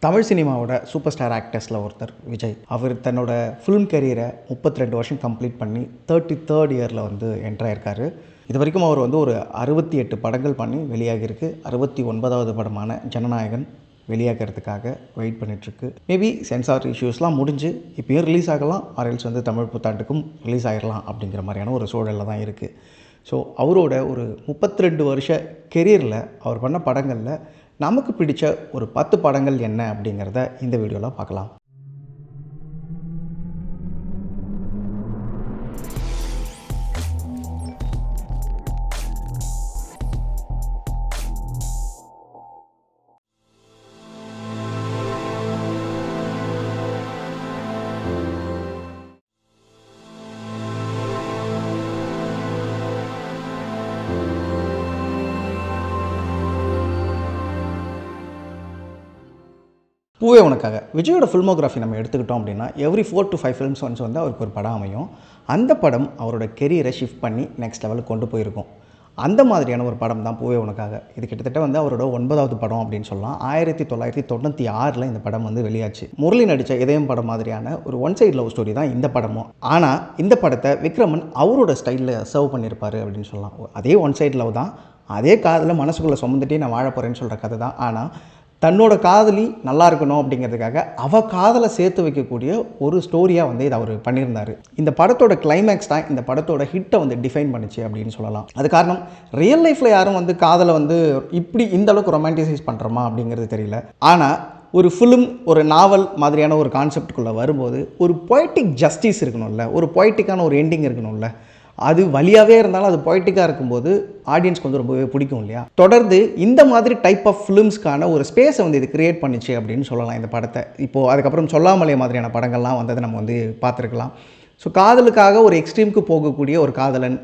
தமிழ் சினிமாவோட super star ஆக்டர்ஸில் ஒருத்தர் விஜய். அவர் தன்னோட ஃபிலிம் கரியரை 32 வருஷம் கம்ப்ளீட் பண்ணி 33rd இயரில் வந்து என்ட்ராயிருக்காரு. இது வரைக்கும் அவர் வந்து ஒரு 68 படங்கள் பண்ணி வெளியாகிருக்கு. 69வது படமான ஜனநாயகன் வெளியாகிறதுக்காக வெயிட் பண்ணிகிட்ருக்கு. மேபி சென்சார் இஷ்யூஸ்லாம் முடிஞ்சு இப்போயும் ரிலீஸ் ஆகலாம், ஆர்எல்ஸ் வந்து தமிழ் புத்தாண்டுக்கும் ரிலீஸ் ஆகிடலாம் அப்படிங்கிற மாதிரியான ஒரு சூழலில் தான் இருக்குது. ஸோ அவரோட ஒரு 32 வருஷ கெரியரில் அவர் பண்ண படங்களில் நமக்கு பிடிச்ச ஒரு 10 படங்கள் என்ன அப்படிங்கிறத இந்த வீடியோவில் பார்க்கலாம். பூவே உனக்காக விஜயோட ஃபில்மோகிராஃபி நம்ம எடுத்துக்கிட்டோம் அப்படின்னா எவ்ரி 4 to 5 ஃபிலிம்ஸ் ஒன்ஸ் வந்து அவருக்கு ஒரு படம் அமையும். அந்த படம் அவரோட கெரியரை ஷிஃப்ட் பண்ணி நெக்ஸ்ட் லெவலுக்கு கொண்டு போயிருக்கும். அந்த மாதிரியான ஒரு படம் தான் பூவே உனக்காக. இது கிட்டத்தட்ட வந்து அவரோட 9வது படம் அப்படின்னு சொல்லலாம். 1996 இந்த படம் வந்து வெளியாச்சு. முரளி நடித்த இதயம் படம் மாதிரியான ஒரு ஒன் சைட் லவ் ஸ்டோரி தான் இந்த படமும். ஆனால் இந்த படத்தை விக்ரமன் அவரோட ஸ்டைலில் சர்வ் பண்ணியிருப்பார் அப்படின்னு சொல்லலாம். அதே ஒன் சைட் லவ் தான், அதே காதில் மனசுக்குள்ளே சுமந்துட்டே நான் வாழ போகிறேன்னு சொல்கிற கதை தான். ஆனால் தன்னோட காதலி நல்லா இருக்கணும் அப்படிங்கிறதுக்காக அவள் காதலை சேர்த்து வைக்கக்கூடிய ஒரு ஸ்டோரியாக வந்து இதை அவர் பண்ணியிருந்தார். இந்த படத்தோட கிளைமேக்ஸ் தான் இந்த படத்தோட ஹிட்டை வந்து டிஃபைன் பண்ணிச்சு அப்படின்னு சொல்லலாம். அது காரணம் ரியல் லைஃப்பில் யாரும் வந்து காதலை வந்து இப்படி இந்த அளவுக்கு ரொமான்டிசைஸ் பண்ணுறோமா அப்படிங்கிறது தெரியல. ஆனால் ஒரு ஃபிலிம், ஒரு நாவல் மாதிரியான ஒரு கான்செப்டுக்குள்ளே வரும்போது ஒரு பொய்டிக் ஜஸ்டிஸ் இருக்கணும்ல, ஒரு பொய்டிக்கான ஒரு எண்டிங் இருக்கணும்ல. அது வழியாகவே இருந்தாலும் அது பொய்டிக்காக இருக்கும்போது ஆடியன்ஸ்க்கு வந்து ரொம்பவே பிடிக்கும் இல்லையா. தொடர்ந்து இந்த மாதிரி டைப் ஆஃப் ஃபிலிம்ஸ்க்கான ஒரு ஸ்பேஸை வந்து இது கிரியேட் பண்ணிச்சு அப்படின்னு சொல்லலாம் இந்த படத்தை. இப்போது அதுக்கப்புறம் சொல்லாமலே மாதிரியான படங்கள்லாம் வந்ததை நம்ம வந்து பார்த்துருக்கலாம். ஸோ காதலுக்காக ஒரு எக்ஸ்ட்ரீமுக்கு போகக்கூடிய ஒரு காதலன்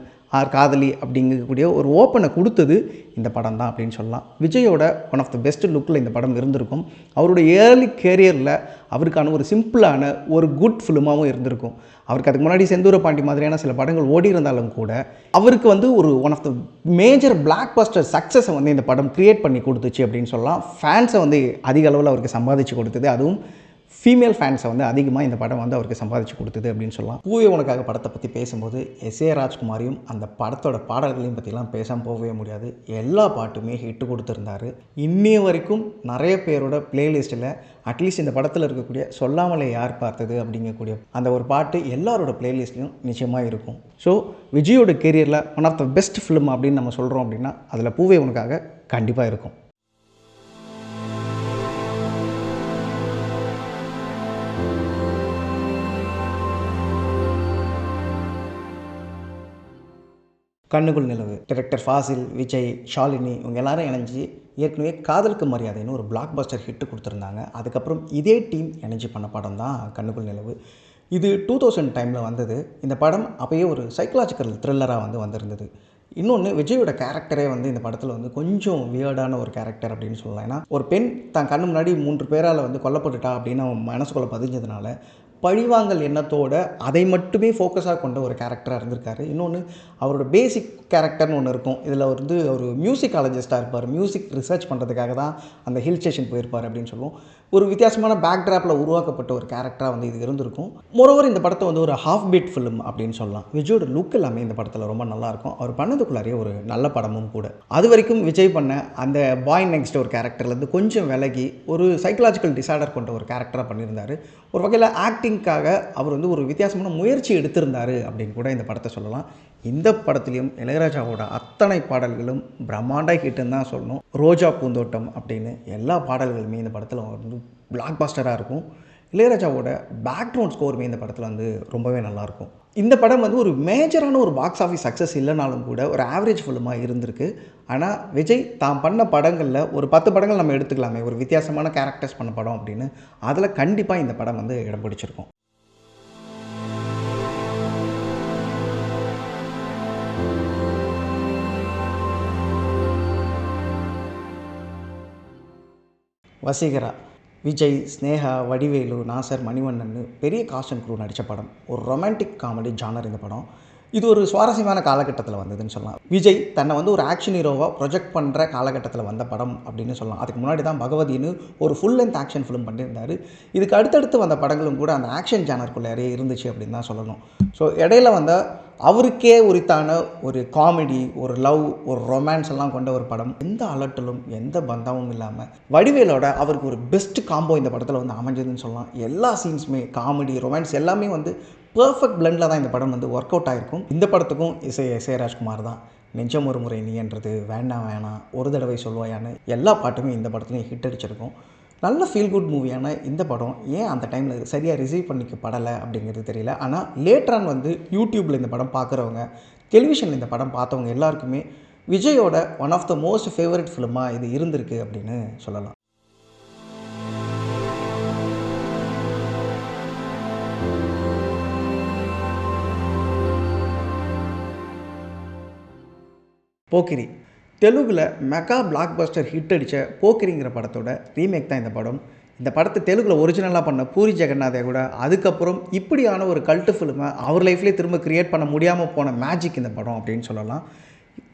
காதலி அப்படிங்கக்கூடிய ஒரு ஓப்பனை கொடுத்தது இந்த படம் தான் அப்படின்னு சொல்லலாம். விஜயோட ஒன் ஆஃப் த பெஸ்ட் லுக்கில் இந்த படம் இருந்திருக்கும். அவருடைய ஏர்லி கேரியரில் அவருக்கான ஒரு சிம்பிளான ஒரு குட் ஃபிலிமாகவும் இருந்திருக்கும். அவருக்கு அதுக்கு முன்னாடி செந்தூர பாண்டி மாதிரியான சில படங்கள் ஓடி இருந்தாலும் கூட அவருக்கு வந்து ஒரு one of the major blockbuster சக்ஸஸை வந்து இந்த படம் க்ரியேட் பண்ணி கொடுத்துச்சு அப்படின்னு சொல்லலாம். ஃபேன்ஸை வந்து அதிக அளவில் அவருக்கு சம்பாதிச்சு கொடுத்தது, அதுவும் ஃபீமேல் ஃபேன்ஸை வந்து அதிகமாக இந்த படம் வந்து அவருக்கு சம்பாதிச்சு கொடுத்தது அப்படின்னு சொல்லலாம். பூவே உனக்காக படத்தை பற்றி பேசும்போது எஸ்ஏ ராஜ்குமாரையும் அந்த படத்தோட பாடல்களையும் பற்றிலாம் பேசாமல் போகவே முடியாது. எல்லா பாட்டுமே ஹிட்டு கொடுத்துருந்தாரு. இன்னைய வரைக்கும் நிறைய பேரோட பிளேலிஸ்ட்டில் அட்லீஸ்ட் இந்த படத்தில் இருக்கக்கூடிய சொல்லாமலே யார் பார்த்தது அப்படிங்கக்கூடிய அந்த ஒரு பாட்டு எல்லாரோட பிளேலிஸ்ட்லையும் நிச்சயமாக இருக்கும். ஸோ விஜயோட கெரியரில் one of the best film அப்படின்னு நம்ம சொல்கிறோம் அப்படின்னா அதில் பூவே உனக்காக கண்டிப்பாக இருக்கும். கண்ணுக்குள் நிலவு டைரக்டர் ஃபாசில், விஜய், ஷாலினி இவங்க எல்லாரும் இணைஞ்சு ஏற்கனவே காதலுக்கு மரியாதைன்னு ஒரு பிளாக் பஸ்டர் ஹிட்டு கொடுத்துருந்தாங்க. அதுக்கப்புறம் இதே டீம் இணைஞ்சு பண்ண படம் தான் கண்ணுக்குள் நிலவு. இது 2000 டைமில் வந்தது. இந்த படம் அப்போயே ஒரு சைக்கலாஜிக்கல் த்ரில்லராக வந்து வந்திருந்தது. இன்னொன்று, விஜயோட கேரக்டரே வந்து இந்த படத்தில் வந்து கொஞ்சம் வியர்டான ஒரு கேரக்டர் அப்படின்னு சொல்லலாம். ஏன்னா ஒரு பெண் தான் கண்ணு முன்னாடி 3 பேரால் வந்து கொல்லப்பட்டுட்டா அப்படின்னு அவன் மனசுக்குள்ளே பதிஞ்சதுனால பழிவாங்கல் எண்ணத்தோடு அதை மட்டுமே ஃபோக்கஸாக கொண்ட ஒரு கேரக்டராக இருந்திருக்காரு. இன்னொன்று, அவரோட பேசிக் கேரக்டர்னு ஒன்று இருக்கும். இதில் வந்து ஒரு மியூசிக்காலஜிஸ்ட்டாக இருப்பார். மியூசிக் ரிசர்ச் பண்ணுறதுக்காக தான் அந்த ஹில் ஸ்டேஷன் போயிருப்பார் அப்படின்னு சொல்லுவோம். ஒரு வித்தியாசமான பேக் ட்ராப்பில் உருவாக்கப்பட்ட ஒரு கேரக்டராக வந்து இது இருந்திருக்கும். மோரோவர் இந்த படத்தை வந்து ஒரு ஹாஃப் பீட் ஃபிலிம் அப்படின்னு சொல்லலாம். விஜயோட லுக் எல்லாமே இந்த படத்தில் ரொம்ப நல்லாயிருக்கும். அவர் பண்ணதுக்குள்ளாரே ஒரு நல்ல படமும் கூட. அது வரைக்கும் விஜய் பண்ண அந்த பாய் நெக்ஸ்ட் ஒரு கேரக்டர்லேருந்து கொஞ்சம் விலகி ஒரு சைக்கலாஜிக்கல் டிசார்டர் கொண்ட ஒரு கேரக்டராக பண்ணியிருந்தார். ஒரு வகையில் ஆக்டிங்காக அவர் வந்து ஒரு வித்தியாசமான முயற்சி எடுத்திருந்தார் அப்படின்னு கூட இந்த படத்தை சொல்லலாம். இந்த படத்துலையும் இளையராஜாவோட அத்தனை பாடல்களும் பிரம்மாண்ட ஹிட்டுன்னு தான் சொல்லணும். ரோஜா பூந்தோட்டம் அப்படின்னு எல்லா பாடல்களுமே இந்த படத்தில் வந்து பிளாக் பஸ்டராக இருக்கும். இளையராஜாவோட பேக்ரவுண்ட் ஸ்கோருமே இந்த படத்தில் வந்து ரொம்பவே நல்லாயிருக்கும். இந்த படம் வந்து ஒரு மேஜரான ஒரு பாக்ஸ் ஆஃபீஸ் சக்ஸஸ் இல்லைனாலும் கூட ஒரு ஆவரேஜ் ஃபிலிமாக இருந்திருக்கு. ஆனால் விஜய் தான் பண்ண படங்களில் ஒரு 10 படங்கள் நம்ம எடுத்துக்கலாமே, ஒரு வித்தியாசமான கேரக்டர்ஸ் பண்ண படம் அப்படின்னு, அதில் கண்டிப்பாக இந்த படம் வந்து இடம் பிடிச்சிருக்கும். வசீகரா விஜய், ஸ்னேகா, வடிவேலு, நாசர், மணிவண்ணன் பெரிய காஸ்ட் அண்ட் க்ரூ நடித்த படம். ஒரு ரொமான்டிக் காமெடி ஜானர் இந்த படம். இது ஒரு சுவாரஸ்யமான காலகட்டத்தில் வந்ததுன்னு சொல்லலாம். விஜய் தன்னை வந்து ஒரு ஆக்ஷன் ஹீரோவாக ப்ரொஜெக்ட் பண்ணுற காலகட்டத்தில் வந்த படம் அப்படின்னு சொல்லலாம். அதுக்கு முன்னாடி தான் பகவதின்னு ஒரு ஃபுல் லென்த் ஆக்ஷன் ஃபிலிம் பண்ணியிருந்தார். இதுக்கு அடுத்தடுத்து வந்த படங்களும் கூட அந்த ஆக்ஷன் ஜானருக்குள்ளே இருந்துச்சு அப்படின்னு தான் சொல்லணும். ஸோ இடையில வந்த அவருக்கே உரித்தான ஒரு காமெடி, ஒரு லவ், ஒரு ரொமான்ஸ் எல்லாம் கொண்ட ஒரு படம். எந்த அலட்டலும் எந்த பந்தமும் இல்லாமல் வடிவேலோட அவருக்கு ஒரு பெஸ்ட் காம்போ இந்த படத்தில் வந்து அமைஞ்சதுன்னு சொல்லலாம். எல்லா சீன்ஸுமே காமெடி, ரொமான்ஸ் எல்லாமே வந்து பர்ஃபெக்ட் பிளெண்டில் தான் இந்த படம் வந்து ஒர்க் அவுட் ஆகிருக்கும். இந்த படத்துக்கும் இசை ராஜ்குமார் தான். நெஞ்சம் ஒரு முறை நீன்றது, வேண்டாம் வேணாம், ஒரு தடவை சொல்வாயான்னு எல்லா பாட்டுமே இந்த படத்துலையும் ஹிட் அடிச்சிருக்கும். நல்ல ஃபீல் குட் மூவியான இந்த படம் ஏன் அந்த டைமில் சரியாக ரிசீவ் பண்ணிக்கப்படலை அப்படிங்கிறது தெரியல. ஆனால் லேட்டரான் வந்து யூடியூப்பில் இந்த படம் பார்க்குறவங்க, டெலிவிஷனில் இந்த படம் பார்த்தவங்க எல்லாருக்குமே விஜயோட one of the most favourite ஃபிலிமாக இது இருந்திருக்கு அப்படின்னு சொல்லலாம். போக்கிரி தெலுங்கில் மெகா பிளாக் பஸ்டர் ஹிட் அடித்த போக்கிரிங்கிற படத்தோட ரீமேக் தான் இந்த படம். இந்த படத்தை தெலுங்கில் ஒரிஜினலாக பண்ண பூரி ஜெகநாதே கூட அதுக்கப்புறம் இப்படியான ஒரு கல்ட்டு ஃபிலிமை அவர் லைஃப்லேயே திரும்ப க்ரியேட் பண்ண முடியாமல் போன மேஜிக் இந்த படம் அப்படின்னு சொல்லலாம்.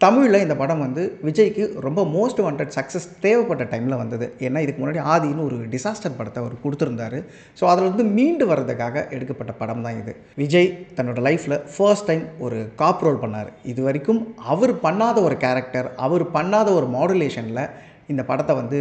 தமிழில் இந்த படம் வந்து விஜய்க்கு ரொம்ப மோஸ்ட் வாண்டட் சக்ஸஸ் தேவைப்பட்ட டைமில் வந்தது. ஏன்னா இதுக்கு முன்னாடி ஆதின்னு ஒரு டிசாஸ்டர் படத்தை அவர் கொடுத்துருந்தாரு. ஸோ அதில் வந்து மீண்டு வர்றதுக்காக எடுக்கப்பட்ட படம் தான் இது. விஜய் தன்னோட லைஃப்பில் ஃபர்ஸ்ட் டைம் ஒரு காப் ரோல் பண்ணார். இது வரைக்கும் அவர் பண்ணாத ஒரு கேரக்டர், அவர் பண்ணாத ஒரு மாடுலேஷனில் இந்த படத்தை வந்து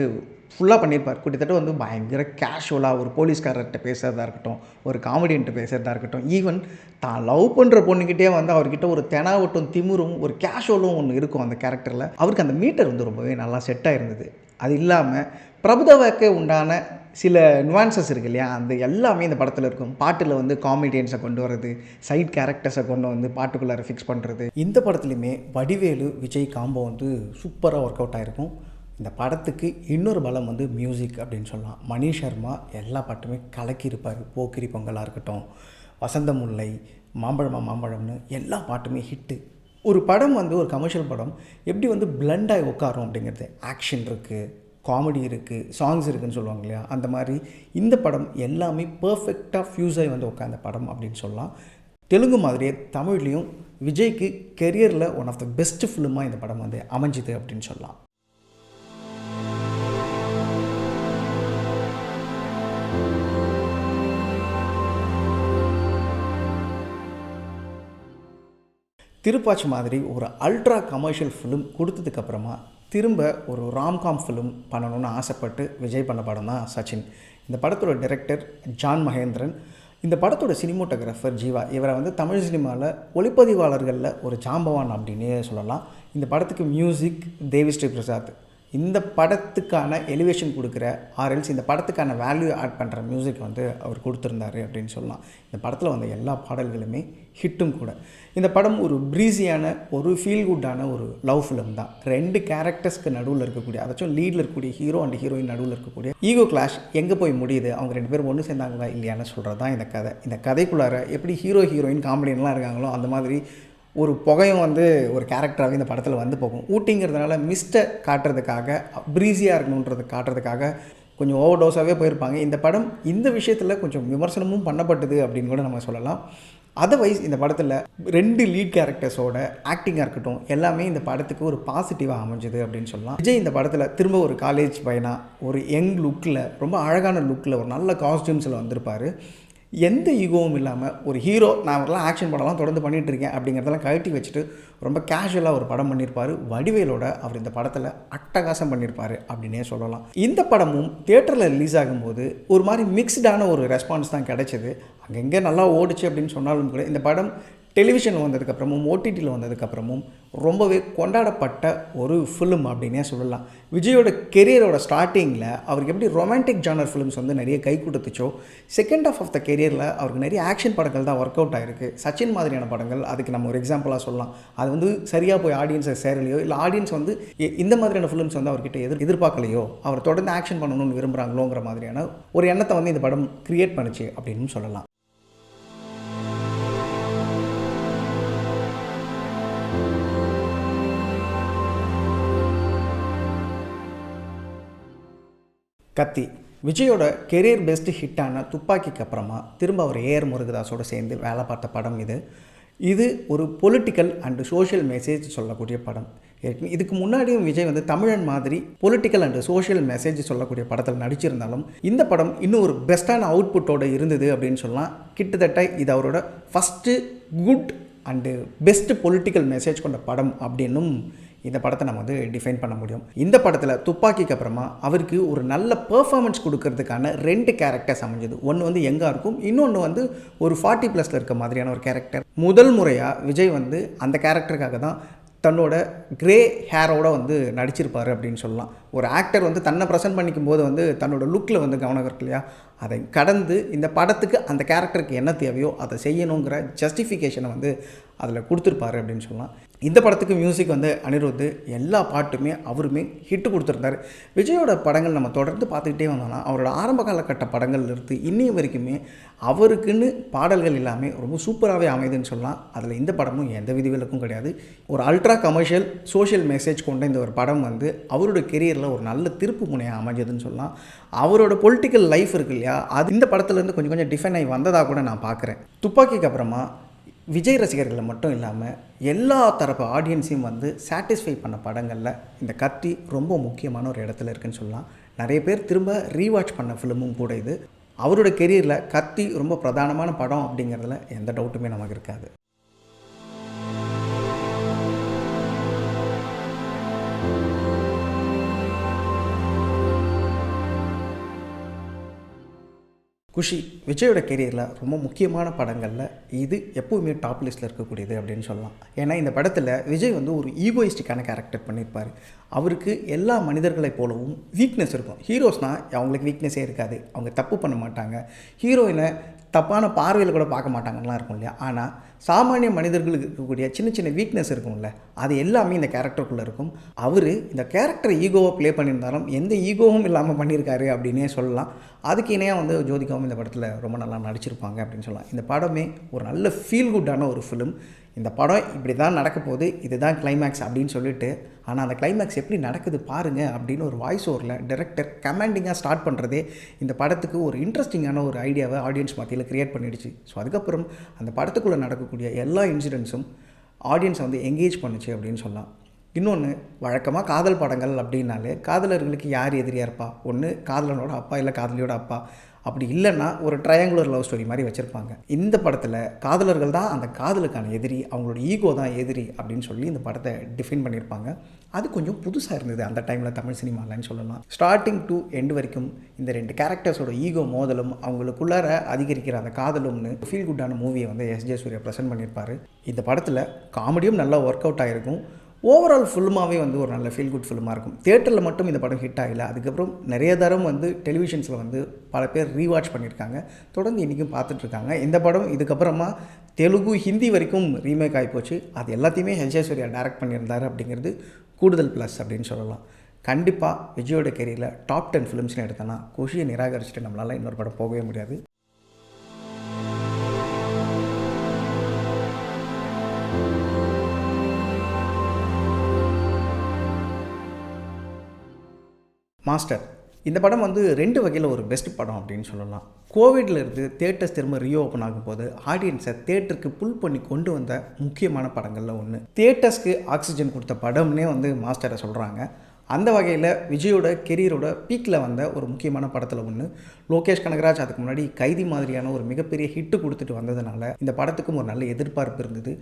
ஃபுல்லாக பண்ணியிருப்பார். கிட்டத்தட்ட வந்து பயங்கர கேஷுவலாக ஒரு போலீஸ்காரர்கிட்ட பேசுகிறதா இருக்கட்டும், ஒரு காமெடியன்ட்டு பேசுகிறதா இருக்கட்டும், ஈவன் தான் லவ் பண்ணுற பொண்ணுக்கிட்டே வந்து அவர்கிட்ட ஒரு தெனாவட்டும் திமிரும் ஒரு கேஷுவலும் ஒன்று இருக்கும் அந்த கேரக்டரில். அவருக்கு அந்த மீட்டர் வந்து ரொம்பவே நல்லா செட்டாக இருந்தது. அது இல்லாமல் பிரபுதவாக்கே உண்டான சில நுவான்சஸ் இருக்குது இல்லையா, அந்த எல்லாமே இந்த படத்தில் இருக்கும். பாட்டில் வந்து காமெடியன்ஸை கொண்டு வர்றது, சைட் கேரக்டர்ஸை கொண்டு வந்து பாட்டுக்குள்ளார ஃபிக்ஸ் பண்ணுறது. இந்த படத்துலையுமே வடிவேலு விஜய் காம்போ வந்து சூப்பராக ஒர்க் அவுட் ஆகிருக்கும். இந்த படத்துக்கு இன்னொரு பலம் வந்து மியூசிக் அப்படின்னு சொல்லலாம். மணி சர்மா எல்லா பாட்டுமே கலக்கியிருப்பார். போக்கிரி பொங்கலாக இருக்கட்டும், வசந்த முல்லை, மாம்பழமா மாம்பழம்னு எல்லா பாட்டுமே ஹிட்டு. ஒரு படம் வந்து ஒரு கமர்ஷியல் படம் எப்படி வந்து பிளெண்டாகி உட்காரும் அப்படிங்கிறது, ஆக்ஷன் இருக்குது, காமெடி இருக்குது, சாங்ஸ் இருக்குதுன்னு சொல்லுவாங்க இல்லையா, அந்த மாதிரி இந்த படம் எல்லாமே பர்ஃபெக்டாக ஃப்யூஸ் ஆகி வந்து உட்காந்த படம் அப்படின்னு சொல்லலாம். தெலுங்கு மாதிரியே தமிழ்லேயும் விஜய்க்கு கெரியரில் ஒன் ஆஃப் த பெஸ்ட் ஃபிலிமாக இந்த படம் வந்து அமைஞ்சிது அப்படின்னு சொல்லலாம். திருப்பாச்சி மாதிரி ஒரு அல்ட்ரா கமர்ஷியல் ஃபிலிம் கொடுத்ததுக்கப்புறமா திரும்ப ஒரு ராம்காம் ஃபிலிம் பண்ணணும்னு ஆசைப்பட்டு விஜய் பண்ண படம் தான் சச்சின். இந்த படத்தோட டைரக்டர் ஜான் மகேந்திரன், இந்த படத்தோட சினிமோட்டோகிராஃபர் ஜீவா. இவரை வந்து தமிழ் சினிமாவில் ஒளிப்பதிவாளர்களில் ஒரு ஜாம்பவான் அப்படின்னே சொல்லலாம். இந்த படத்துக்கு மியூசிக் தேவிஸ்ரீ பிரசாத். இந்த படத்துக்கான எலிவேஷன் கொடுக்குற ஆர்எல்ஸ் இந்த படத்துக்கான வேல்யூ ஆட் பண்ணுற மியூசிக் வந்து அவர் கொடுத்துருந்தாரு அப்படின்னு சொல்லலாம். இந்த படத்தில் வந்த எல்லா பாடல்களுமே ஹிட்டும் கூட. இந்த படம் ஒரு ப்ரீஸியான ஒரு ஃபீல் குட்டான ஒரு லவ் ஃபிலிம் தான். ரெண்டு கேரக்டர்ஸ்க்கு நடுவில் இருக்கக்கூடிய, அதாச்சும் லீடில் இருக்கக்கூடிய ஹீரோ அண்ட் ஹீரோயின் நடுவில் இருக்கக்கூடிய ஈகோ கிளாஷ் எங்கே போய் முடியுது, அவங்க ரெண்டு பேரும் ஒன்று சேர்ந்தாங்களா இல்லையான்னு சொல்கிறது தான் இந்த கதை. இந்த கதைக்குள்ளார எப்படி ஹீரோ ஹீரோயின் காமெடியன்லாம் இருக்காங்களோ அந்த மாதிரி ஒரு புகையும் வந்து ஒரு கேரக்டராகவே இந்த படத்தில் வந்து போகும். ஊட்டிங்கிறதுனால மிஸ்ட்டை காட்டுறதுக்காக, ப்ரீஸியாக இருக்கணுன்றது காட்டுறதுக்காக கொஞ்சம் ஓவர் டோஸாகவே போயிருப்பாங்க. இந்த படம் இந்த விஷயத்தில் கொஞ்சம் விமர்சனமும் பண்ணப்பட்டது அப்படின்னு கூட நம்ம சொல்லலாம். அதர்வைஸ் இந்த படத்தில் ரெண்டு லீட் கேரக்டர்ஸோட ஆக்டிங்காக இருக்கட்டும் எல்லாமே இந்த படத்துக்கு ஒரு பாசிட்டிவாக அமைஞ்சுது அப்படின்னு சொல்லலாம். விஜய் இந்த படத்தில் திரும்ப ஒரு காலேஜ் பையனாக ஒரு யங் லுக்கில், ரொம்ப அழகான லுக்கில், ஒரு நல்ல காஸ்டியூம்ஸில் வந்திருப்பார். எந்த ஈகோவும் இல்லாமல் ஒரு ஹீரோ நான் அவரெல்லாம் ஆக்ஷன் படம்லாம் தொடர்ந்து பண்ணிகிட்ருக்கேன் அப்படிங்கிறதெல்லாம் கழட்டி வச்சுட்டு ரொம்ப கேஷுவலாக ஒரு படம் பண்ணியிருப்பார். வடிவேலோட அவர் இந்த படத்தில் அட்டகாசம் பண்ணியிருப்பார் அப்படின்னே சொல்லலாம். இந்த படமும் தியேட்டரில் ரிலீஸ் ஆகும்போது ஒரு மாதிரி மிக்ஸ்டான ஒரு ரெஸ்பான்ஸ் தான் கிடைச்சிது. அங்கங்கே நல்லா ஓடிச்சு அப்படின்னு சொன்னாலும் கூட இந்த படம் டெலிவிஷனில் வந்ததுக்கப்புறமும் ஓடிடியில் வந்ததுக்கப்புறமும் ரொம்பவே கொண்டாடப்பட்ட ஒரு ஃபிலிம் அப்படின்னே சொல்லலாம். விஜயோட கெரியரோட ஸ்டார்டிங்கில் அவருக்கு எப்படி ரொமான்டிக் ஜானர் ஃபிலிம்ஸ் வந்து நிறைய கை கொடுத்துச்சோ, செகண்ட் ஆஃப் த கெரியரில் அவருக்கு நிறைய ஆக்ஷன் படங்கள் தான் ஒர்க் அவுட் ஆகிருக்கு. சச்சின் மாதிரியான படங்கள் அதுக்கு நம்ம ஒரு எக்ஸாம்பிளாக சொல்லலாம். அது வந்து சரியாக போய் ஆடியன்ஸை சேரலையோ, இல்லை ஆடியன்ஸ் வந்து இந்த மாதிரியான ஃபிலிம்ஸ் வந்து அவர்கிட்ட எதிர்பார்க்கலையோ, அவர் தொடர்ந்து ஆக்ஷன் பண்ணணும்னு விரும்புகிறாங்களோங்கிற மாதிரியான ஒரு எண்ணத்தை வந்து இந்த படம் கிரியேட் பண்ணிச்சு அப்படின்னு சொல்லலாம். கத்தி விஜயோட கெரியர் பெஸ்ட் ஹிட்டான துப்பாக்கிக்கு அப்புறமா திரும்ப அவர் ஏஆர் முருகதாஸோடு சேர்ந்து வேலை பார்த்த படம் இது. இது ஒரு பொலிட்டிக்கல் அண்டு சோஷியல் மெசேஜ் சொல்லக்கூடிய படம். இதுக்கு முன்னாடியும் விஜய் வந்து தமிழன் மாதிரி பொலிட்டிக்கல் அண்டு சோஷியல் மெசேஜ் சொல்லக்கூடிய படத்தில் நடிச்சிருந்தாலும் இந்த படம் இன்னும் ஒரு பெஸ்ட்டான அவுட்புட்டோடு இருந்தது அப்படின்னு சொல்லலாம். கிட்டத்தட்ட இது அவரோட first good and best political message கொண்ட படம் அப்படின்னும் இந்த படத்தை நம்ம வந்து டிஃபைன் பண்ண முடியும். இந்த படத்தில் துப்பாக்கிக்கு அப்புறமா அவருக்கு ஒரு நல்ல பெர்ஃபார்மன்ஸ் கொடுக்கறதுக்கான 2 கேரக்டர்ஸ் அமைஞ்சது. ஒன்று வந்து யங்காக இருக்கும், இன்னொன்று வந்து ஒரு 40+ இருக்க மாதிரியான ஒரு கேரக்டர். முதல் முறையாக விஜய் வந்து அந்த கேரக்டருக்காக தான் தன்னோட கிரே ஹேரோட வந்து நடிச்சிருப்பார் அப்படின்னு சொல்லலாம். ஒரு ஆக்டர் வந்து தன்னை ப்ரெசென்ட் பண்ணிக்கும் போது வந்து தன்னோட லுக்கில் வந்து கவனம் இருக்கு இல்லையா, அதை கடந்து இந்த படத்துக்கு அந்த கேரக்டருக்கு என்ன தேவையோ அதை செய்யணுங்கிற ஜஸ்டிஃபிகேஷனை வந்து அதில் கொடுத்துருப்பாரு அப்படின்னு சொல்லலாம். இந்த படத்துக்கு மியூசிக் வந்து அனிருத், எல்லா பாட்டுமே அவருமே ஹிட்டு கொடுத்துருந்தார். விஜயோட படங்கள் நம்ம தொடர்ந்து பார்த்துக்கிட்டே வந்தோம்னா அவரோட ஆரம்ப காலகட்ட படங்கள் இருந்து இன்னைய வரைக்குமே அவருக்குன்னு பாடல்கள் எல்லாமே ரொம்ப சூப்பராகவே அமைதுன்னு சொல்லலாம். அதில் இந்த படமும் எந்த விதிவிலக்கும் கிடையாது. ஒரு அல்ட்ரா கமர்ஷியல் சோஷியல் மெசேஜ் கொண்ட இந்த ஒரு படம் வந்து அவரோட கெரியரில் ஒரு நல்ல திருப்பு முனையாக அமைஞ்சதுன்னு சொல்லலாம். அவரோட பொலிட்டிக்கல் லைஃப் இருக்கு இல்லையா, அது இந்த படத்துலேருந்து கொஞ்சம் கொஞ்சம் டிஃபைன் ஆகி வந்ததாக கூட நான் பார்க்குறேன். துப்பாக்கிக்கு அப்புறமா விஜய் ரசிகர்களை மட்டும் இல்லாமல் எல்லா தரப்பு ஆடியன்ஸையும் வந்து சாட்டிஸ்ஃபை பண்ண படங்களில் இந்த கத்தி ரொம்ப முக்கியமான ஒரு இடத்துல இருக்குதுன்னு சொல்லலாம். நிறைய பேர் திரும்ப ரீவாட்ச் பண்ண ஃபிலிமும் கூட இது. அவரோட கெரியரில் கத்தி ரொம்ப பிரதானமான படம் அப்படிங்கிறதுல எந்த டவுட்டுமே நமக்கு இருக்காது. குஷி விஜயோட கெரியரில் ரொம்ப முக்கியமான படங்களில் இது எப்போவுமே டாப் லிஸ்ட்டில் இருக்கக்கூடியது அப்படின்னு சொல்லலாம். ஏன்னா இந்த படத்தில் விஜய் வந்து ஒரு ஈகோயிஸ்டிக்கான கேரக்டர் பண்ணியிருப்பார். அவருக்கு எல்லா மனிதர்களை போலவும் வீக்னஸ் இருக்கும். ஹீரோஸ்னால் அவங்களுக்கு வீக்னஸே இருக்காது, அவங்க தப்பு பண்ண மாட்டாங்க, ஹீரோயினை தப்பான பார்வையில் கூட பார்க்க மாட்டாங்கலாம் இருக்கும் இல்லையா. ஆனால் சாமானிய மனிதர்களுக்கு இருக்கக்கூடிய சின்ன சின்ன வீக்னஸ் இருக்கும்ல, அது எல்லாமே இந்த கேரக்டருக்குள்ளே இருக்கும். அவர் இந்த கேரக்டர் ஈகோவை ப்ளே பண்ணியிருந்தாலும் எந்த ஈகோவும் இல்லாமல் பண்ணியிருக்காரு அப்படின்னே சொல்லலாம். அதுக்கு இணையாக வந்து ஜோதிகாவும் இந்த படத்தில் ரொம்ப நல்லா நடிச்சிருப்பாங்க அப்படின்னு சொல்லலாம். இந்த படமே ஒரு நல்ல ஃபீல் குட்டான ஒரு ஃபிலிம். இந்த படம் இப்படி தான் நடக்க போகுது, இதுதான் கிளைமேக்ஸ் அப்படின்னு சொல்லிட்டு, ஆனால் அந்த கிளைமேக்ஸ் எப்படி நடக்குது பாருங்கள் அப்படின்னு ஒரு வாய்ஸ் ஓவரில் டைரக்டர் கமாண்டிங்காக ஸ்டார்ட் பண்ணுறதே இந்த படத்துக்கு ஒரு இன்ட்ரெஸ்டிங்கான ஒரு ஐடியாவை ஆடியன்ஸ் மத்தியில் க்ரியேட் பண்ணிடுச்சு. ஸோ அதுக்கப்புறம் அந்த படத்துக்குள்ளே நடக்கக்கூடிய எல்லா இன்சிடென்ட்ஸும் ஆடியன்ஸை வந்து எங்கேஜ் பண்ணுச்சு அப்படின்னு சொல்லலாம். இன்னொன்று, வழக்கமாக காதல் படங்கள் அப்படின்னாலே காதலர்களுக்கு யார் எதிரியாக இருப்பா? ஒன்று காதலனோட அப்பா, இல்லை காதலியோட அப்பா. அப்படி இல்லைன்னா ஒரு ட்ரையாங்குலர் லவ் ஸ்டோரி மாதிரி வச்சுருப்பாங்க. இந்த படத்தில் காதலர்கள் தான் அந்த காதலுக்கான எதிரி, அவங்களோட ஈகோ தான் எதிரி அப்படின்னு சொல்லி இந்த படத்தை டிஃபைன் பண்ணியிருப்பாங்க. அது கொஞ்சம் புதுசாக இருந்தது அந்த டைமில் தமிழ் சினிமாலன்னு சொல்லலாம். ஸ்டார்டிங் டு எண்டு வரைக்கும் இந்த 2 கேரக்டர்ஸோட ஈகோ மோதலும் அவங்களுக்குள்ளார அதிகரிக்கிற அந்த காதலும்னு ஃபீல் குட்டான மூவியை வந்து எஸ்.ஜே. சூர்யா ப்ரெசென்ட் பண்ணியிருப்பார். இந்த படத்தில் காமெடியும் நல்லா ஒர்க் அவுட் ஆகிருக்கும். ஓவரால் ஃபில்மாகவே வந்து ஒரு நல்ல ஃபீல் குட் ஃபில்மாக இருக்கும். தியேட்டரில் மட்டும் இந்த படம் ஹிட் ஆகலை, அதுக்கப்புறம் நிறைய தரம் வந்து டெலிவிஷன்ஸில் வந்து பல பேர் ரீவாட்ச் பண்ணியிருக்காங்க, தொடர்ந்து இன்றைக்கும் பார்த்துட்ருக்காங்க. இந்த படம் இதுக்கப்புறமா தெலுங்கு, ஹிந்தி வரைக்கும் ரீமேக் ஆகிப்போச்சு. அது எல்லாத்தையுமே எஸ்.ஜே. சூர்யா டைரக்ட் பண்ணியிருந்தார் அப்படிங்கிறது கூடுதல் ப்ளஸ் அப்படின்னு சொல்லலாம். கண்டிப்பாக விஜயோட கெரியரில் டாப் 10 ஃபிலிம்ஸ்னு எடுத்தோன்னா குஷியை நிராகரிச்சுட்டு நம்மளால் இன்னொரு படம் போகவே முடியாது. மாஸ்டர் இந்த படம் வந்து 2 வகையில் ஒரு பெஸ்ட் படம் அப்படின்னு சொல்லலாம். கோவிட்ல இருந்து தியேட்டர்ஸ் திரும்ப ரீஓப்பன் ஆகும்போது ஆடியன்ஸை தியேட்டருக்கு புல் பண்ணி கொண்டு வந்த முக்கியமான படங்களில் ஒன்று. தியேட்டர்ஸ்க்கு ஆக்சிஜன் கொடுத்த படம்னே வந்து மாஸ்டரை சொல்கிறாங்க. அந்த வகையில் விஜயோட கெரியரோட பீக்கில் வந்த ஒரு முக்கியமான படத்தில் ஒன்று. லோகேஷ் கனகராஜ் அதுக்கு முன்னாடி கைதி மாதிரியான ஒரு மிகப்பெரிய ஹிட்டு கொடுத்துட்டு வந்ததுனால இந்த படத்துக்கும் ஒரு நல்ல எதிர்பார்ப்பு இருந்தது.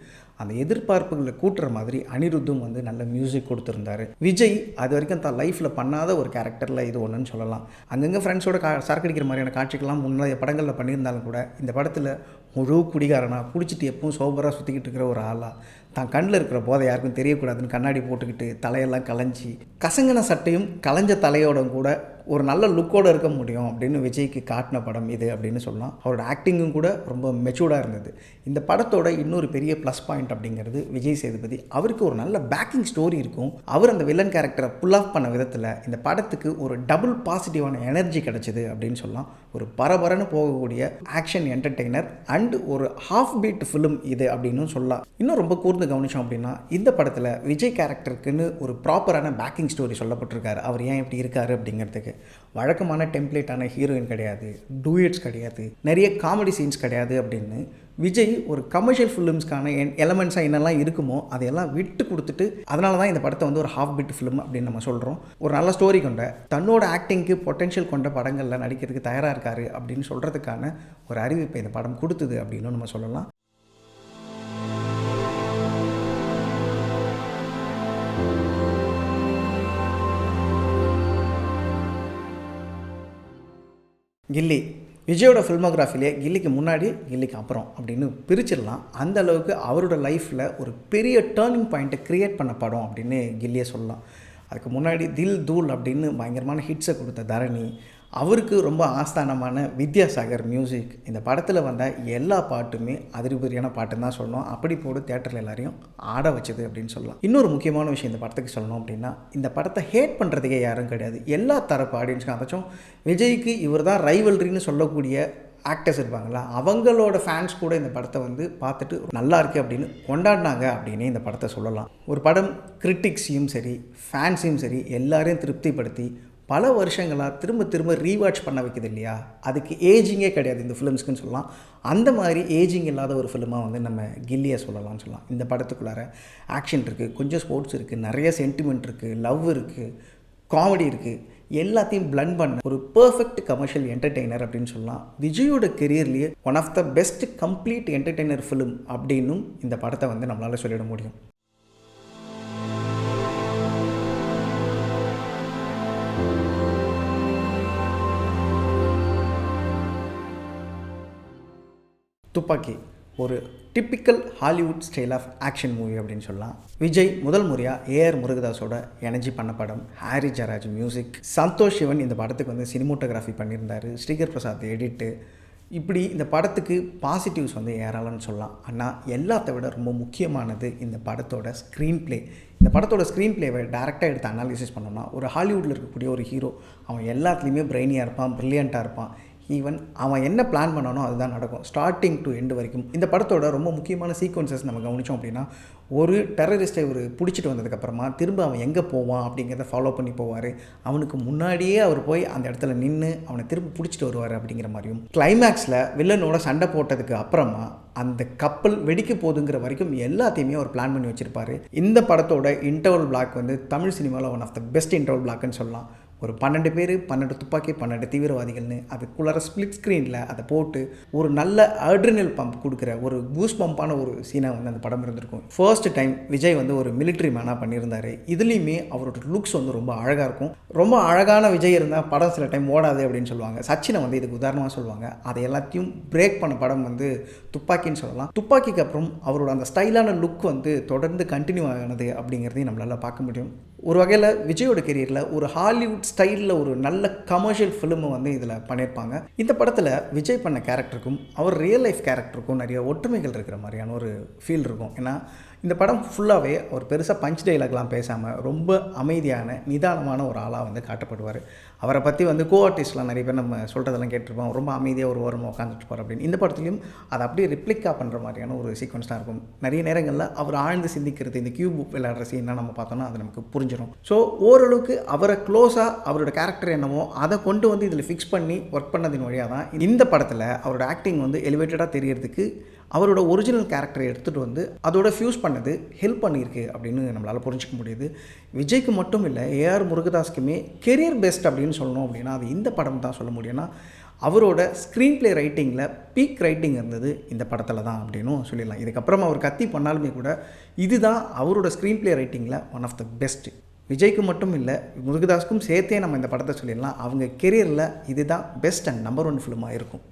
அந்த எதிர்பார்ப்புகளை கூட்டுற மாதிரி அனிருத்தும் வந்து நல்ல மியூசிக் கொடுத்துருந்தார். விஜய் அது வரைக்கும் தான் லைஃப்பில் பண்ணாத ஒரு கேரக்டரில் இது ஒன்றுன்னு சொல்லலாம். அங்கங்கே ஃப்ரெண்ட்ஸோட சரக்கடிக்கிற மாதிரியான காட்சிகள்லாம் முன்னாடி படங்களில் பண்ணியிருந்தாலும் கூட இந்த படத்தில் முழு குடிகாரனாக குடிச்சிட்டு எப்பவும் சோபராக சுற்றிக்கிட்டு இருக்கிற ஒரு ஆளாக தான் கண்ணில் இருக்கிற போதை யாருக்கும் தெரியக்கூடாதுன்னு கண்ணாடி போட்டுக்கிட்டு தலையெல்லாம் கலைஞ்சி கசங்கின சட்டையும் கலைஞ்ச தலையோட கூட ஒரு நல்ல லுக்கோடு இருக்க முடியும் அப்படின்னு விஜய்க்கு காட்டின படம் இது அப்படின்னு சொல்லலாம். அவரோட ஆக்டிங்கும் கூட ரொம்ப மெச்சூர்டாக இருந்தது. இந்த படத்தோட இன்னொரு பெரிய ப்ளஸ் பாயிண்ட் அப்படிங்கிறது விஜய் சேதுபதி. அவருக்கு ஒரு நல்ல பேக்கிங் ஸ்டோரி இருக்கும். அவர் அந்த வில்லன் கேரக்டரை புல் ஆஃப் பண்ண விதத்தில் இந்த படத்துக்கு ஒரு டபுள் பாசிட்டிவான எனர்ஜி கிடச்சிது அப்படின்னு சொல்லலாம். ஒரு பரபரன்னு போகக்கூடிய ஆக்ஷன் என்டர்டெய்னர் அண்ட் ஒரு ஹாஃப் பீட் ஃபிலிம் இது அப்படின்னு சொல்லலாம். இன்னும் ரொம்ப கூர்ந்து வந்து கவனித்தோம் அப்படின்னா இந்த படத்தில் விஜய் கேரக்டருக்குன்னு ஒரு ப்ராப்பரான பேக்கிங் ஸ்டோரி சொல்லப்பட்டிருக்காரு. அவர் ஏன் இப்படி இருக்காரு அப்படிங்கிறதுக்கு. வழக்கமான டெம்ப்ளேட்டான ஹீரோயின் கிடையாது, டூயட்ஸ் கிடையாது, நிறைய காமெடி சீன்ஸ் கிடையாது அப்படின்னு விஜய் ஒரு கமர்ஷியல் ஃபிலிம்ஸ்க்கான எலமெண்ட்ஸாக என்னெல்லாம் இருக்குமோ அதையெல்லாம் விட்டு கொடுத்துட்டு, அதனால தான் இந்த படத்தை வந்து ஒரு ஹாஃப் பிட் ஃபிலிம் அப்படின்னு நம்ம சொல்கிறோம். ஒரு நல்ல ஸ்டோரி கொண்ட, தன்னோட ஆக்டிங்க்கு பொட்டென்ஷியல் கொண்ட படங்களில் நடிக்கிறதுக்கு தயாராக இருக்காரு அப்படின்னு சொல்கிறதுக்கான ஒரு அறிவிப்பை இந்த படம் கொடுத்தது அப்படின்னு நம்ம சொல்லலாம். கில்லி விஜயோட ஃபில்மோகிராஃபிலே கில்லிக்கு முன்னாடி கில்லிக்கு அப்புறம் அப்படின்னு பிரிச்சிடலாம். அந்த அளவுக்கு அவரோட லைஃப்பில் ஒரு பெரிய டேர்னிங் பாயிண்ட்டை க்ரியேட் பண்ண படம் அப்படின்னு கில்லியே சொல்லலாம். அதுக்கு முன்னாடி தில் தூள் அப்படின்னு பயங்கரமான ஹிட்ஸை கொடுத்த தரணி, அவருக்கு ரொம்ப ஆஸ்தானமான வித்யாசாகர் மியூசிக், இந்த படத்தில் வந்த எல்லா பாட்டுமே அதிரிபதியான பாட்டுன்னு தான் சொல்லணும். அப்படி போடு தியேட்டரில் எல்லாரையும் ஆட வச்சது அப்படின்னு சொல்லலாம். இன்னொரு முக்கியமான விஷயம் இந்த படத்துக்கு சொல்லணும் அப்படின்னா, இந்த படத்தை ஹேட் பண்ணுறதுக்கே யாரும் கிடையாது. எல்லா தரப்பு ஆடியன்ஸ்க்கும், அதாச்சும் விஜய்க்கு இவர் தான் ரைவல்ரின்னு சொல்லக்கூடிய ஆக்டர்ஸ் இருப்பாங்களா, அவங்களோட ஃபேன்ஸ் கூட இந்த படத்தை வந்து பார்த்துட்டு நல்லா இருக்குது அப்படின்னு கொண்டாடினாங்க அப்படின்னே இந்த படத்தை சொல்லலாம். ஒரு படம் கிரிட்டிக்ஸையும் சரி ஃபேன்ஸையும் சரி எல்லாரையும் திருப்திப்படுத்தி பல வருஷங்களாக திரும்ப திரும்ப ரீவாட்ச் பண்ண வைக்குது இல்லையா, அதுக்கு ஏஜிங்கே கிடையாது இந்த ஃபிலிம்ஸ்க்குன்னு சொல்லலாம். அந்த மாதிரி ஏஜிங் இல்லாத ஒரு ஃபிலிமாக வந்து நம்ம கில்லியை சொல்லலாம்னு சொல்லலாம். இந்த படத்துக்குள்ளார ஆக்ஷன் இருக்குது, கொஞ்சம் ஸ்போர்ட்ஸ் இருக்குது, நிறைய சென்டிமெண்ட் இருக்குது, லவ் இருக்குது, காமெடி இருக்குது, எல்லாத்தையும் பிளண்ட் பண்ண ஒரு பர்ஃபெக்ட் கமர்ஷியல் என்டர்டெய்னர் அப்படின்னு சொல்லலாம். விஜயோட கெரியர்லேயே one of the best complete entertainer film அப்படின்னும் இந்த படத்தை வந்து நம்மளால் சொல்லிட முடியும். துப்பாக்கி ஒரு typical Hollywood style of action movie அப்படின்னு சொல்லலாம். விஜய் முதல் முறையாக ஏஆர் முருகதாஸோட எனர்ஜி பண்ண படம். ஹாரி ஜராஜ் மியூசிக், சந்தோஷ் சிவன் இந்த படத்துக்கு வந்து சினிமோட்டோகிராஃபி பண்ணியிருந்தார், ஸ்ரீகர் பிரசாத் எடிட்டு. இப்படி இந்த படத்துக்கு பாசிட்டிவ்ஸ் வந்து ஏராளம்னு சொல்லலாம். ஆனால் எல்லாத்த விட ரொம்ப முக்கியமானது இந்த படத்தோட ஸ்க்ரீன் ப்ளே. இந்த படத்தோட ஸ்க்ரீன் ப்ளேவை டேரெக்டாக எடுத்து அனாலிசிஸ் பண்ணோம்னா, ஒரு ஹாலிவுட்டில் இருக்கக்கூடிய ஒரு ஹீரோ அவன் எல்லாத்துலேயுமே பிரெயினியாக இருப்பான், ப்ரில்லியண்ட்டாக இருப்பான். ஈவன் அவன் என்ன பிளான் பண்ணானோ அதுதான் நடக்கும், ஸ்டார்டிங் டு எண்டு வரைக்கும். இந்த படத்தோட ரொம்ப முக்கியமான சீக்வன்சஸ் நம்ம கவனித்தோம் அப்படின்னா, ஒரு டெரரிஸ்ட்டை ஒரு பிடிச்சிட்டு வந்ததுக்கப்புறமா திரும்ப அவன் எங்கே போவான் அப்படிங்கிறத ஃபாலோ பண்ணி போவார். அவனுக்கு முன்னாடியே அவர் போய் அந்த இடத்துல நின்று அவனை திரும்ப பிடிச்சிட்டு வருவார் அப்படிங்கிற மாதிரியும், கிளைமேக்ஸில் வில்லனோட சண்டை போட்டதுக்கு அப்புறமா அந்த கப்பல் வெடிக்க போகுதுங்கிற வரைக்கும் எல்லாத்தையுமே அவர் பிளான் பண்ணி வச்சுருப்பார். இந்த படத்தோட இன்டர்வல் பிளாக் வந்து தமிழ் சினிமாவில் one of the best interval பிளாக்னு சொல்லலாம். ஒரு 12 பேர், 12 துப்பாக்கி, 12 தீவிரவாதிகள்னு அதுக்குள்ளார ஸ்ப்ளிட் ஸ்க்ரீனில் அதை போட்டு ஒரு நல்ல அட்ரினல் பம்ப் கொடுக்குற ஒரு பூஸ் பம்பான ஒரு சீனாக வந்து அந்த படம் இருந்திருக்கும். ஃபர்ஸ்ட் டைம் விஜய் வந்து ஒரு மிலிட்ரி மேனாக பண்ணியிருந்தார். இதுலேயுமே அவரோட லுக்ஸ் வந்து ரொம்ப அழகாக இருக்கும். ரொம்ப அழகான விஜய் இருந்தால் படம் சில டைம் ஓடாது அப்படின்னு சொல்லுவாங்க. சச்சினை வந்து இதுக்கு உதாரணமாக சொல்லுவாங்க. அதை எல்லாத்தையும் பிரேக் பண்ண படம் வந்து துப்பாக்கின்னு சொல்லலாம். துப்பாக்கிக்கு அப்புறம் அவரோட அந்த ஸ்டைலான லுக் வந்து தொடர்ந்து கண்டினியூ ஆனது அப்படிங்கிறதையும் நம்மளால் பார்க்க முடியும். ஒரு வகையில் விஜயோட கெரியரில் ஒரு ஹாலிவுட் ஸ்டைலில் ஒரு நல்ல கமர்ஷியல் ஃபிலிமை வந்து இதில் பண்ணியிருப்பாங்க. இந்த படத்தில் விஜய் பண்ண கேரக்டருக்கும் அவர் ரியல் லைஃப் கேரக்டருக்கும் நிறைய ஒற்றுமைகள் இருக்கிற மாதிரியான ஒரு ஃபீல் இருக்கும். ஏன்னா இந்த படம் ஃபுல்லாகவே ஒரு பெருசாக பஞ்ச் டைலாக்லாம் பேசாமல் ரொம்ப அமைதியான நிதானமான ஒரு ஆளாக வந்து காட்டப்படுவார். அவரை பற்றி வந்து கோ ஆர்டிஸ்ட்லாம் நிறைய பேர் நம்ம சொல்கிறதெல்லாம் கேட்டிருப்போம். ரொம்ப அமைதியாக ஒரு ஓரமாக உட்காந்துட்டுப்பார் அப்படின்னு. இந்த படத்துலையும் அதை அப்படியே ரிப்ளிக்கா பண்ணுற மாதிரியான ஒரு சீக்வன்ஸ் தான் இருக்கும். நிறைய நேரங்களில் அவர் ஆழ்ந்து சிந்திக்கிறது, இந்த கியூப் விளையாடுற சீன்லாம் நம்ம பார்த்தோன்னா அது நமக்கு புரிஞ்சிடும். ஸோ ஓரளவுக்கு அவரை க்ளோஸாக அவரோட கேரக்டர் என்னமோ அதை கொண்டு வந்து இதில் ஃபிக்ஸ் பண்ணி ஒர்க் பண்ணதின் வழியாக தான் இந்த படத்தில் அவரோட ஆக்டிங் வந்து எலிவேட்டடாக தெரியறதுக்கு அவரோட ஒரிஜினல் கேரக்டரை எடுத்துகிட்டு வந்து அதோட ஃபியூஸ் பண்ணது ஹெல்ப் பண்ணியிருக்கு அப்படின்னு நம்மளால் புரிஞ்சிக்க முடியுது. விஜய்க்கு மட்டும் இல்லை, ஏஆர் முருகதாஸ்க்குமே கெரியர் பெஸ்ட் அப்படின்னு சொல்லணும் அப்படின்னா அது இந்த படம் தான் சொல்ல முடியும்னா, அவரோட ஸ்க்ரீன் ப்ளே ரைட்டிங்கில் பீக் ரைட்டிங் இருந்தது இந்த படத்தில் தான் அப்படின்னும் சொல்லிடலாம். இதுக்கப்புறம் அவர் கத்தி பண்ணாலுமே கூட இதுதான் அவரோட ஸ்க்ரீன் ப்ளே ரைட்டிங்கில் ஒன் ஆஃப் த பெஸ்ட்டு. விஜய்க்கு மட்டும் இல்லை, முருகதாஸ்க்கும் சேர்த்தே நம்ம இந்த படத்தை சொல்லிடலாம். அவங்க கெரியரில் இதுதான் பெஸ்ட் அண்ட் நம்பர் 1 ஃபிலிமாக இருக்கும்.